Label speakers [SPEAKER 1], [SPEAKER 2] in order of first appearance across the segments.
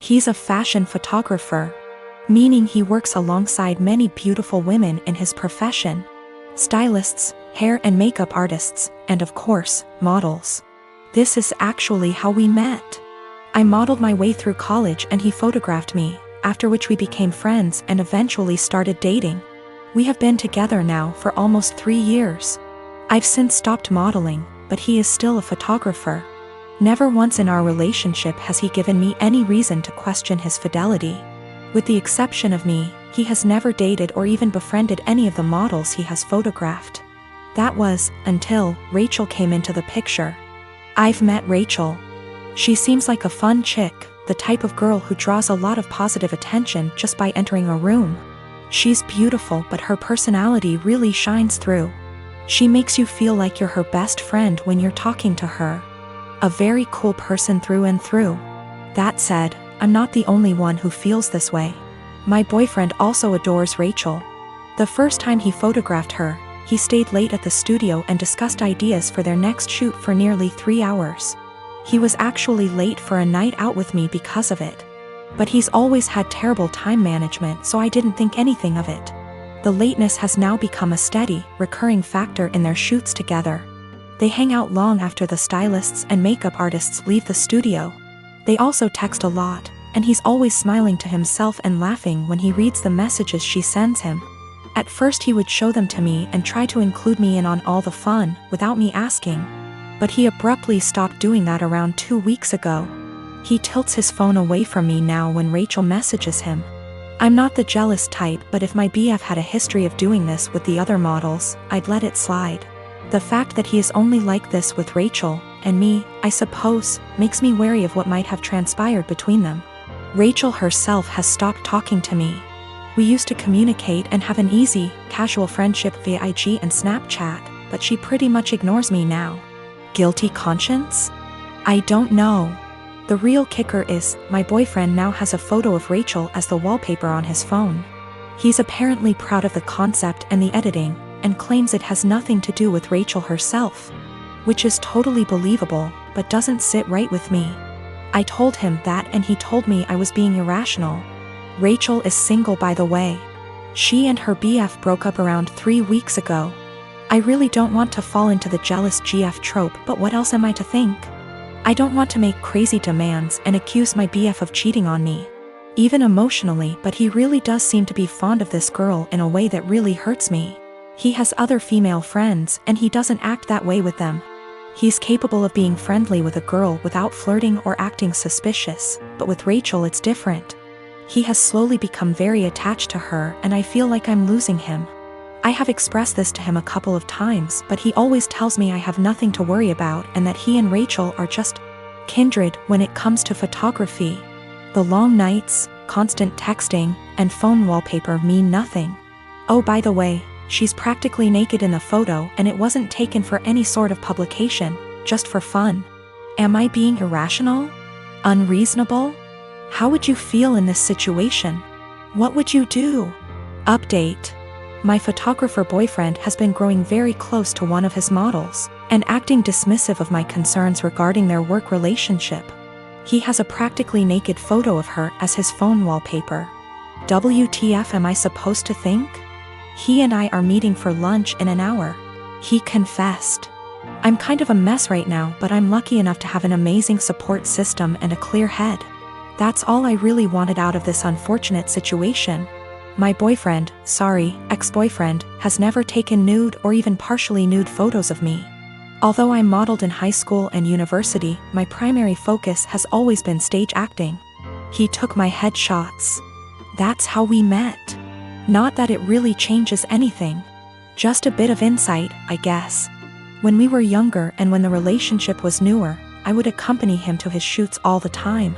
[SPEAKER 1] He's a fashion photographer, meaning he works alongside many beautiful women in his profession. Stylists, hair and makeup artists, and of course, models. This is actually how we met. I modeled my way through college and he photographed me, after which we became friends and eventually started dating. We have been together now for almost 3 years. I've since stopped modeling, but he is still a photographer. Never once in our relationship has he given me any reason to question his fidelity. With the exception of me, he has never dated or even befriended any of the models he has photographed. That was, until Rachel came into the picture. I've met Rachel. She seems like a fun chick, the type of girl who draws a lot of positive attention just by entering a room. She's beautiful, but her personality really shines through. She makes you feel like you're her best friend when you're talking to her. A very cool person through and through. That said, I'm not the only one who feels this way. My boyfriend also adores Rachel. The first time he photographed her, he stayed late at the studio and discussed ideas for their next shoot for nearly 3 hours. He was actually late for a night out with me because of it. But he's always had terrible time management, so I didn't think anything of it. The lateness has now become a steady, recurring factor in their shoots together. They hang out long after the stylists and makeup artists leave the studio. They also text a lot, and he's always smiling to himself and laughing when he reads the messages she sends him. At first he would show them to me and try to include me in on all the fun, without me asking. But he abruptly stopped doing that around 2 weeks ago. He tilts his phone away from me now when Rachel messages him. I'm not the jealous type, but if my BF had a history of doing this with the other models, I'd let it slide. The fact that he is only like this with Rachel, and me, I suppose, makes me wary of what might have transpired between them. Rachel herself has stopped talking to me. We used to communicate and have an easy, casual friendship via IG and Snapchat, but she pretty much ignores me now. Guilty conscience? I don't know. The real kicker is, my boyfriend now has a photo of Rachel as the wallpaper on his phone. He's apparently proud of the concept and the editing, and claims it has nothing to do with Rachel herself. Which is totally believable, but doesn't sit right with me. I told him that and he told me I was being irrational. Rachel is single, by the way. She and her BF broke up around 3 weeks ago. I really don't want to fall into the jealous GF trope, but what else am I to think? I don't want to make crazy demands and accuse my BF of cheating on me. Even emotionally, but he really does seem to be fond of this girl in a way that really hurts me. He has other female friends, and he doesn't act that way with them. He's capable of being friendly with a girl without flirting or acting suspicious, but with Rachel it's different. He has slowly become very attached to her, and I feel like I'm losing him. I have expressed this to him a couple of times, but he always tells me I have nothing to worry about and that he and Rachel are just kindred when it comes to photography. The long nights, constant texting, and phone wallpaper mean nothing. Oh, by the way, she's practically naked in the photo and it wasn't taken for any sort of publication, just for fun. Am I being irrational? Unreasonable? How would you feel in this situation? What would you do? Update. My photographer boyfriend has been growing very close to one of his models, and acting dismissive of my concerns regarding their work relationship. He has a practically naked photo of her as his phone wallpaper. WTF am I supposed to think? He and I are meeting for lunch in an hour. He confessed. I'm kind of a mess right now, but I'm lucky enough to have an amazing support system and a clear head. That's all I really wanted out of this unfortunate situation. My boyfriend, ex-boyfriend, has never taken nude or even partially nude photos of me. Although I modeled in high school and university, my primary focus has always been stage acting. He took my headshots. That's how we met. Not that it really changes anything. Just a bit of insight, I guess. When we were younger and when the relationship was newer, I would accompany him to his shoots all the time.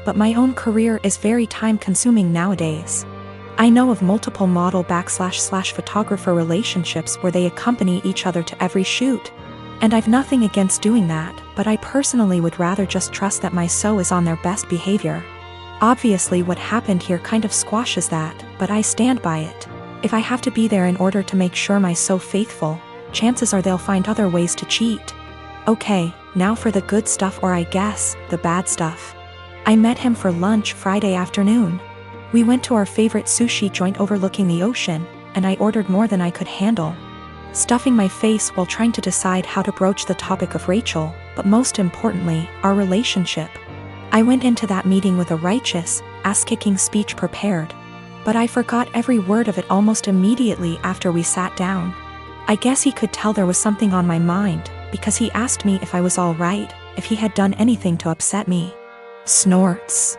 [SPEAKER 1] But my own career is very time-consuming nowadays. I know of multiple model/photographer relationships where they accompany each other to every shoot. And I've nothing against doing that, but I personally would rather just trust that my SO is on their best behavior. Obviously what happened here kind of squashes that, but I stand by it. If I have to be there in order to make sure my SO faithful, chances are they'll find other ways to cheat. Okay, now for the good stuff, or I guess, the bad stuff. I met him for lunch Friday afternoon. We went to our favorite sushi joint overlooking the ocean, and I ordered more than I could handle, stuffing my face while trying to decide how to broach the topic of Rachel, but most importantly, our relationship. I went into that meeting with a righteous, ass-kicking speech prepared, but I forgot every word of it almost immediately after we sat down. I guess he could tell there was something on my mind, because he asked me if I was all right, if he had done anything to upset me. Snorts.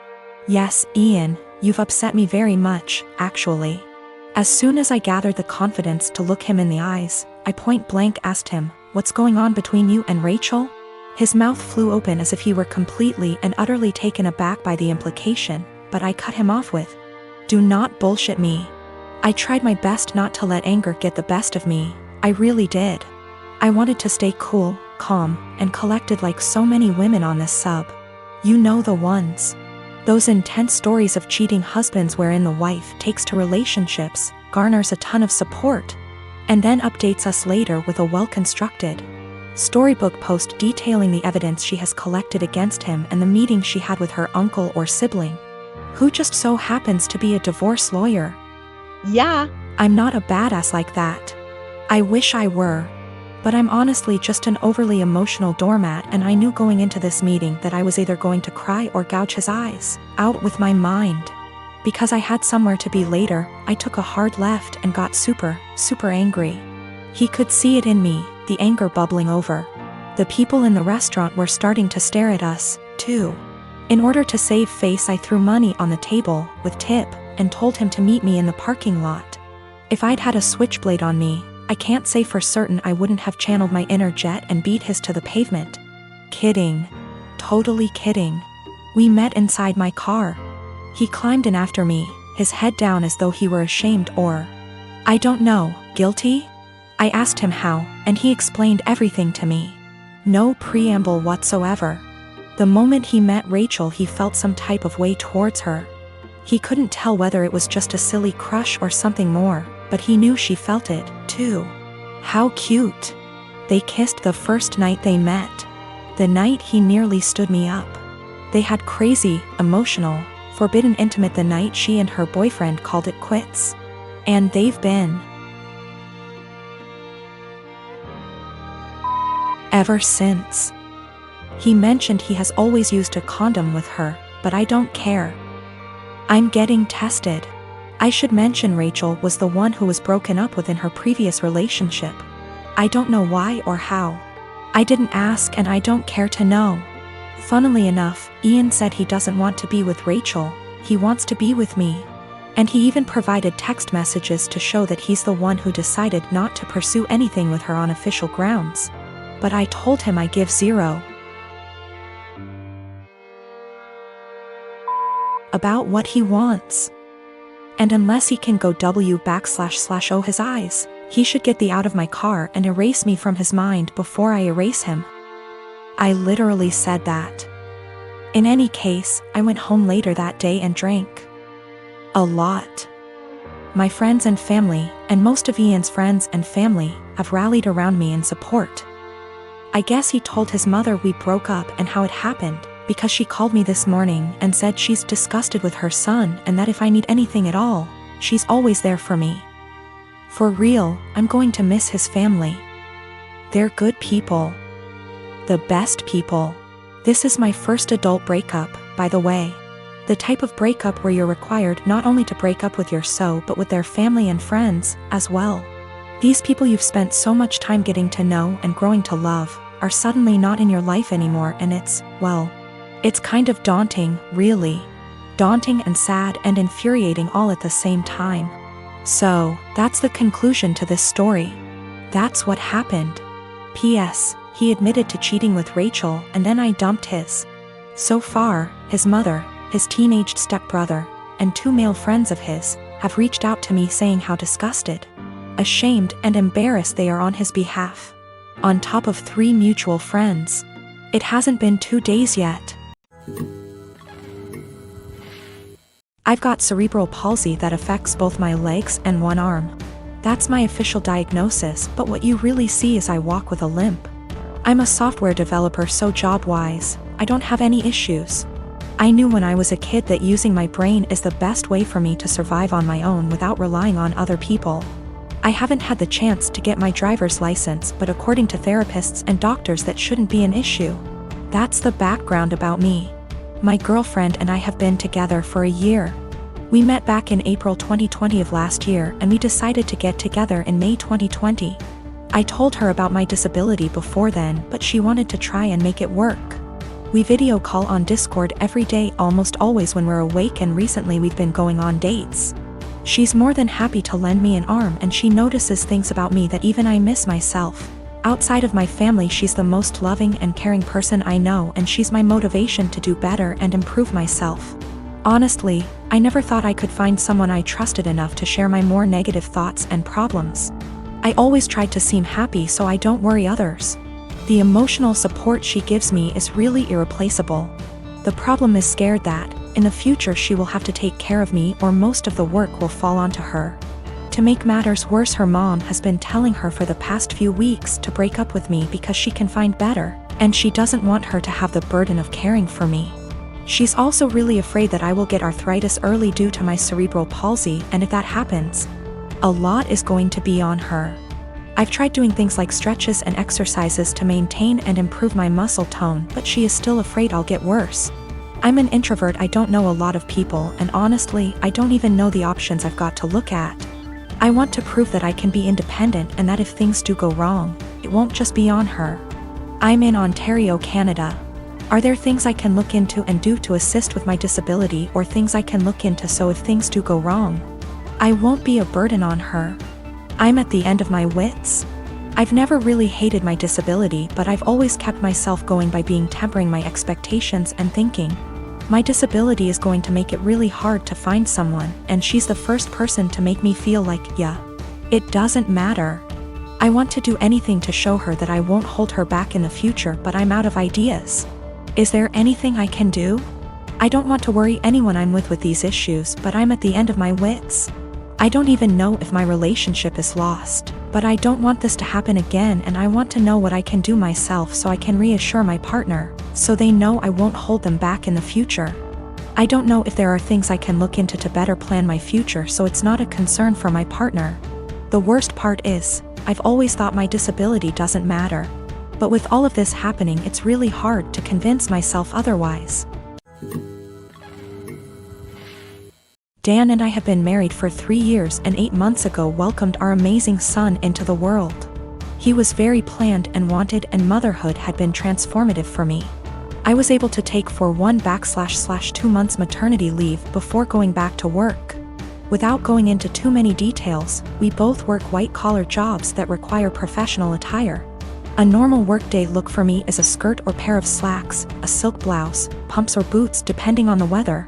[SPEAKER 1] Yes, Ian, you've upset me very much, actually. As soon as I gathered the confidence to look him in the eyes, I point blank asked him, "What's going on between you and Rachel?" His mouth flew open as if he were completely and utterly taken aback by the implication, but I cut him off with, "Do not bullshit me." I tried my best not to let anger get the best of me. I really did. I wanted to stay cool, calm, and collected like so many women on this sub. You know the ones. Those intense stories of cheating husbands wherein the wife takes to relationships, garners a ton of support, and then updates us later with a well-constructed storybook post detailing the evidence she has collected against him and the meeting she had with her uncle or sibling, who just so happens to be a divorce lawyer. Yeah, I'm not a badass like that. I wish I were. But I'm honestly just an overly emotional doormat, and I knew going into this meeting that I was either going to cry or gouge his eyes out with my mind. Because I had somewhere to be later, I took a hard left and got super angry. He could see it in me, the anger bubbling over. The people in the restaurant were starting to stare at us, too. In order to save face, I threw money on the table, with tip, and told him to meet me in the parking lot. If I'd had a switchblade on me, I can't say for certain I wouldn't have channeled my inner jet and beat his to the pavement. Kidding. Totally kidding. We met inside my car. He climbed in after me, his head down as though he were ashamed or, I don't know, guilty? I asked him how, and he explained everything to me. No preamble whatsoever. The moment he met Rachel, he felt some type of way towards her. He couldn't tell whether it was just a silly crush or something more, but he knew she felt it, too. How cute. They kissed the first night they met. The night he nearly stood me up. They had crazy, emotional, forbidden intimate the night she and her boyfriend called it quits. And they've been ever since. He mentioned he has always used a condom with her, but I don't care. I'm getting tested. I should mention Rachel was the one who was broken up with in her previous relationship. I don't know why or how. I didn't ask and I don't care to know. Funnily enough, Ian said he doesn't want to be with Rachel, he wants to be with me. And he even provided text messages to show that he's the one who decided not to pursue anything with her on official grounds. But I told him I give zero about what he wants. And unless he can go // his eyes, he should get the out of my car and erase me from his mind before I erase him. I literally said that. In any case, I went home later that day and drank a lot. My friends and family, and most of Ian's friends and family, have rallied around me in support. I guess he told his mother we broke up and how it happened, because she called me this morning and said she's disgusted with her son and that if I need anything at all, she's always there for me. For real, I'm going to miss his family. They're good people. The best people. This is my first adult breakup, by the way. The type of breakup where you're required not only to break up with your so but with their family and friends, as well. These people you've spent so much time getting to know and growing to love, are suddenly not in your life anymore, and it's, well, it's kind of daunting, really. Daunting and sad and infuriating all at the same time. So, that's the conclusion to this story. That's what happened. P.S. He admitted to cheating with Rachel and then I dumped his. So far, his mother, his teenaged stepbrother, and 2 male friends of his, have reached out to me saying how disgusted, ashamed and embarrassed they are on his behalf. On top of 3 mutual friends. It hasn't been 2 days yet. I've got cerebral palsy that affects both my legs and 1 arm. That's my official diagnosis, but what you really see is I walk with a limp. I'm a software developer, so job-wise, I don't have any issues. I knew when I was a kid that using my brain is the best way for me to survive on my own without relying on other people. I haven't had the chance to get my driver's license, but according to therapists and doctors that shouldn't be an issue. That's the background about me. My girlfriend and I have been together for a year. We met back in April 2020 of last year and we decided to get together in May 2020. I told her about my disability before then, but she wanted to try and make it work. We video call on Discord every day, almost always when we're awake, and recently we've been going on dates. She's more than happy to lend me an arm, and she notices things about me that even I miss myself. Outside of my family, she's the most loving and caring person I know, and she's my motivation to do better and improve myself. Honestly, I never thought I could find someone I trusted enough to share my more negative thoughts and problems. I always tried to seem happy so I don't worry others. The emotional support she gives me is really irreplaceable. The problem is scared that, in the future, she will have to take care of me or most of the work will fall onto her. To make matters worse, her mom has been telling her for the past few weeks to break up with me because she can find better, and she doesn't want her to have the burden of caring for me. She's also really afraid that I will get arthritis early due to my cerebral palsy, and if that happens, a lot is going to be on her. I've tried doing things like stretches and exercises to maintain and improve my muscle tone, but she is still afraid I'll get worse. I'm an introvert, I don't know a lot of people, and honestly, I don't even know the options I've got to look at. I want to prove that I can be independent and that if things do go wrong, it won't just be on her. I'm in Ontario, Canada. Are there things I can look into and do to assist with my disability, or things I can look into so if things do go wrong, I won't be a burden on her? I'm at the end of my wits. I've never really hated my disability, but I've always kept myself going by tempering my expectations and thinking, my disability is going to make it really hard to find someone, and she's the first person to make me feel like, yeah, it doesn't matter. I want to do anything to show her that I won't hold her back in the future, but I'm out of ideas. Is there anything I can do? I don't want to worry anyone I'm with these issues, but I'm at the end of my wits. I don't even know if my relationship is lost, but I don't want this to happen again, and I want to know what I can do myself so I can reassure my partner, so they know I won't hold them back in the future. I don't know if there are things I can look into to better plan my future so it's not a concern for my partner. The worst part is, I've always thought my disability doesn't matter. But with all of this happening, it's really hard to convince myself otherwise. Dan and I have been married for 3 years and 8 months ago welcomed our amazing son into the world. He was very planned and wanted, and motherhood had been transformative for me. I was able to take for 1/2 months maternity leave before going back to work. Without going into too many details, we both work white-collar jobs that require professional attire. A normal workday look for me is a skirt or pair of slacks, a silk blouse, pumps or boots depending on the weather,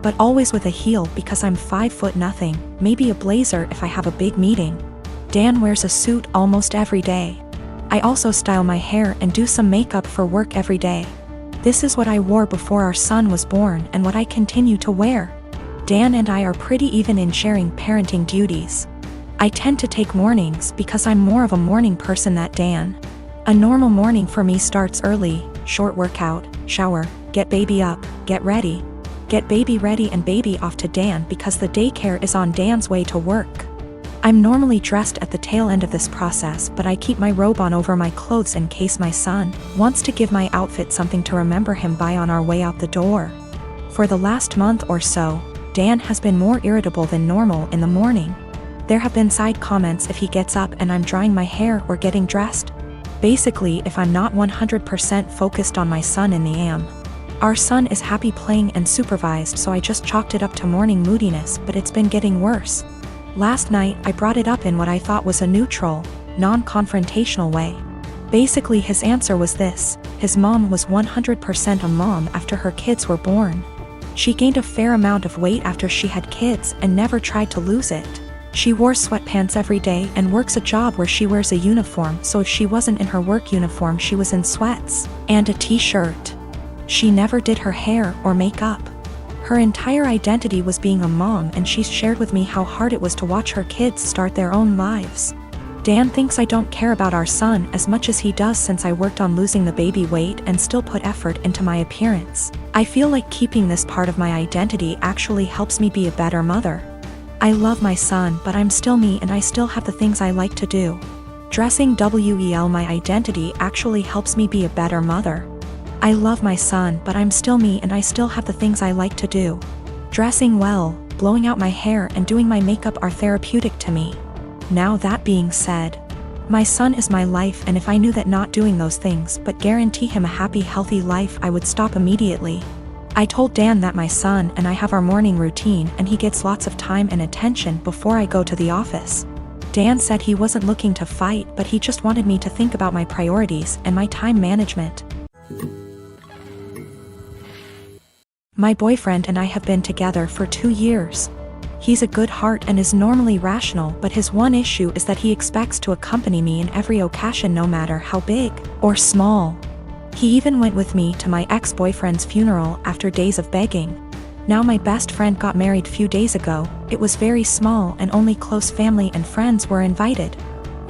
[SPEAKER 1] but always with a heel because I'm 5'0", maybe a blazer if I have a big meeting. Dan wears a suit almost every day. I also style my hair and do some makeup for work every day. This is what I wore before our son was born and what I continue to wear. Dan and I are pretty even in sharing parenting duties. I tend to take mornings because I'm more of a morning person than Dan. A normal morning for me starts early, short workout, shower, get baby up, get ready. Get baby ready and baby off to Dan because the daycare is on Dan's way to work. I'm normally dressed at the tail end of this process, but I keep my robe on over my clothes in case my son wants to give my outfit something to remember him by on our way out the door. For the last month or so, Dan has been more irritable than normal in the morning. There have been side comments if he gets up and I'm drying my hair or getting dressed. Basically, if I'm not 100% focused on my son in the AM. Our son is happy playing and supervised, so I just chalked it up to morning moodiness, but it's been getting worse. Last night, I brought it up in what I thought was a neutral, non-confrontational way. Basically, his answer was this: his mom was 100% a mom after her kids were born. She gained a fair amount of weight after she had kids and never tried to lose it. She wore sweatpants every day and works a job where she wears a uniform, so if she wasn't in her work uniform, she was in sweats and a t-shirt. She never did her hair or makeup. Her entire identity was being a mom, and she shared with me how hard it was to watch her kids start their own lives. Dan thinks I don't care about our son as much as he does since I worked on losing the baby weight and still put effort into my appearance. I feel like keeping this part of my identity actually helps me be a better mother. I love my son, but I'm still me and I still have the things I like to do. Dressing well, my identity actually helps me be a better mother. I love my son, but I'm still me and I still have the things I like to do. Dressing well, blowing out my hair and doing my makeup are therapeutic to me. Now that being said, my son is my life, and if I knew that not doing those things but guarantee him a happy, healthy life, I would stop immediately. I told Dan that my son and I have our morning routine and he gets lots of time and attention before I go to the office. Dan said he wasn't looking to fight, but he just wanted me to think about my priorities and my time management. My boyfriend and I have been together for 2 years. He's a good heart and is normally rational, but his one issue is that he expects to accompany me in every occasion no matter how big or small. He even went with me to my ex-boyfriend's funeral after days of begging. Now my best friend got married few days ago. It was very small and only close family and friends were invited.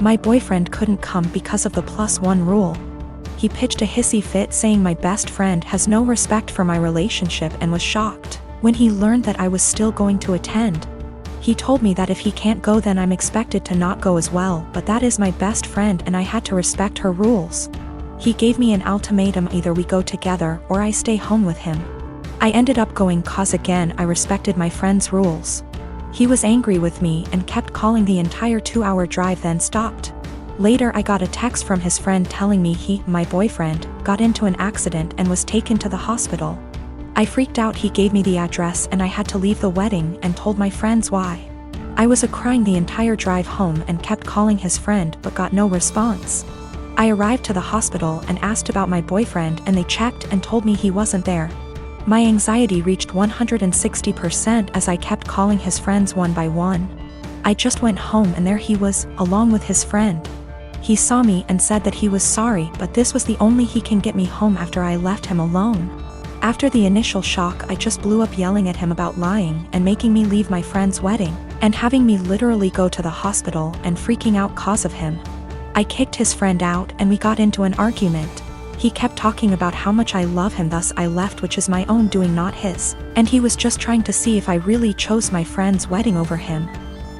[SPEAKER 1] My boyfriend couldn't come because of the +1 rule. He pitched a hissy fit saying my best friend has no respect for my relationship and was shocked when he learned that I was still going to attend. He told me that if he can't go then I'm expected to not go as well, but that is my best friend and I had to respect her rules. He gave me an ultimatum: either we go together or I stay home with him. I ended up going cause again I respected my friend's rules. He was angry with me and kept calling the entire 2-hour drive, then stopped. Later I got a text from his friend telling me he, my boyfriend, got into an accident and was taken to the hospital. I freaked out. He gave me the address and I had to leave the wedding and told my friends why. I was crying the entire drive home and kept calling his friend but got no response. I arrived to the hospital and asked about my boyfriend and they checked and told me he wasn't there. My anxiety reached 160% as I kept calling his friends one by one. I just went home and there he was, along with his friend. He saw me and said that he was sorry, but this was the only he can get me home after I left him alone. After the initial shock, I just blew up yelling at him about lying and making me leave my friend's wedding, and having me literally go to the hospital and freaking out cause of him. I kicked his friend out and we got into an argument. He kept talking about how much I love him, thus I left, which is my own doing, not his, and he was just trying to see if I really chose my friend's wedding over him.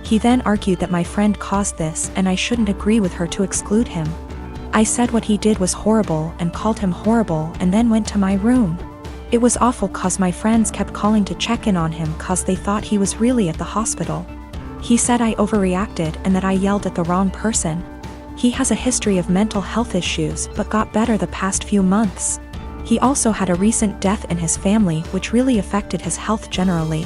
[SPEAKER 1] He then argued that my friend caused this and I shouldn't agree with her to exclude him. I said what he did was horrible and called him horrible and then went to my room. It was awful cause my friends kept calling to check in on him cause they thought he was really at the hospital. He said I overreacted and that I yelled at the wrong person. He has a history of mental health issues but got better the past few months. He also had a recent death in his family which really affected his health generally.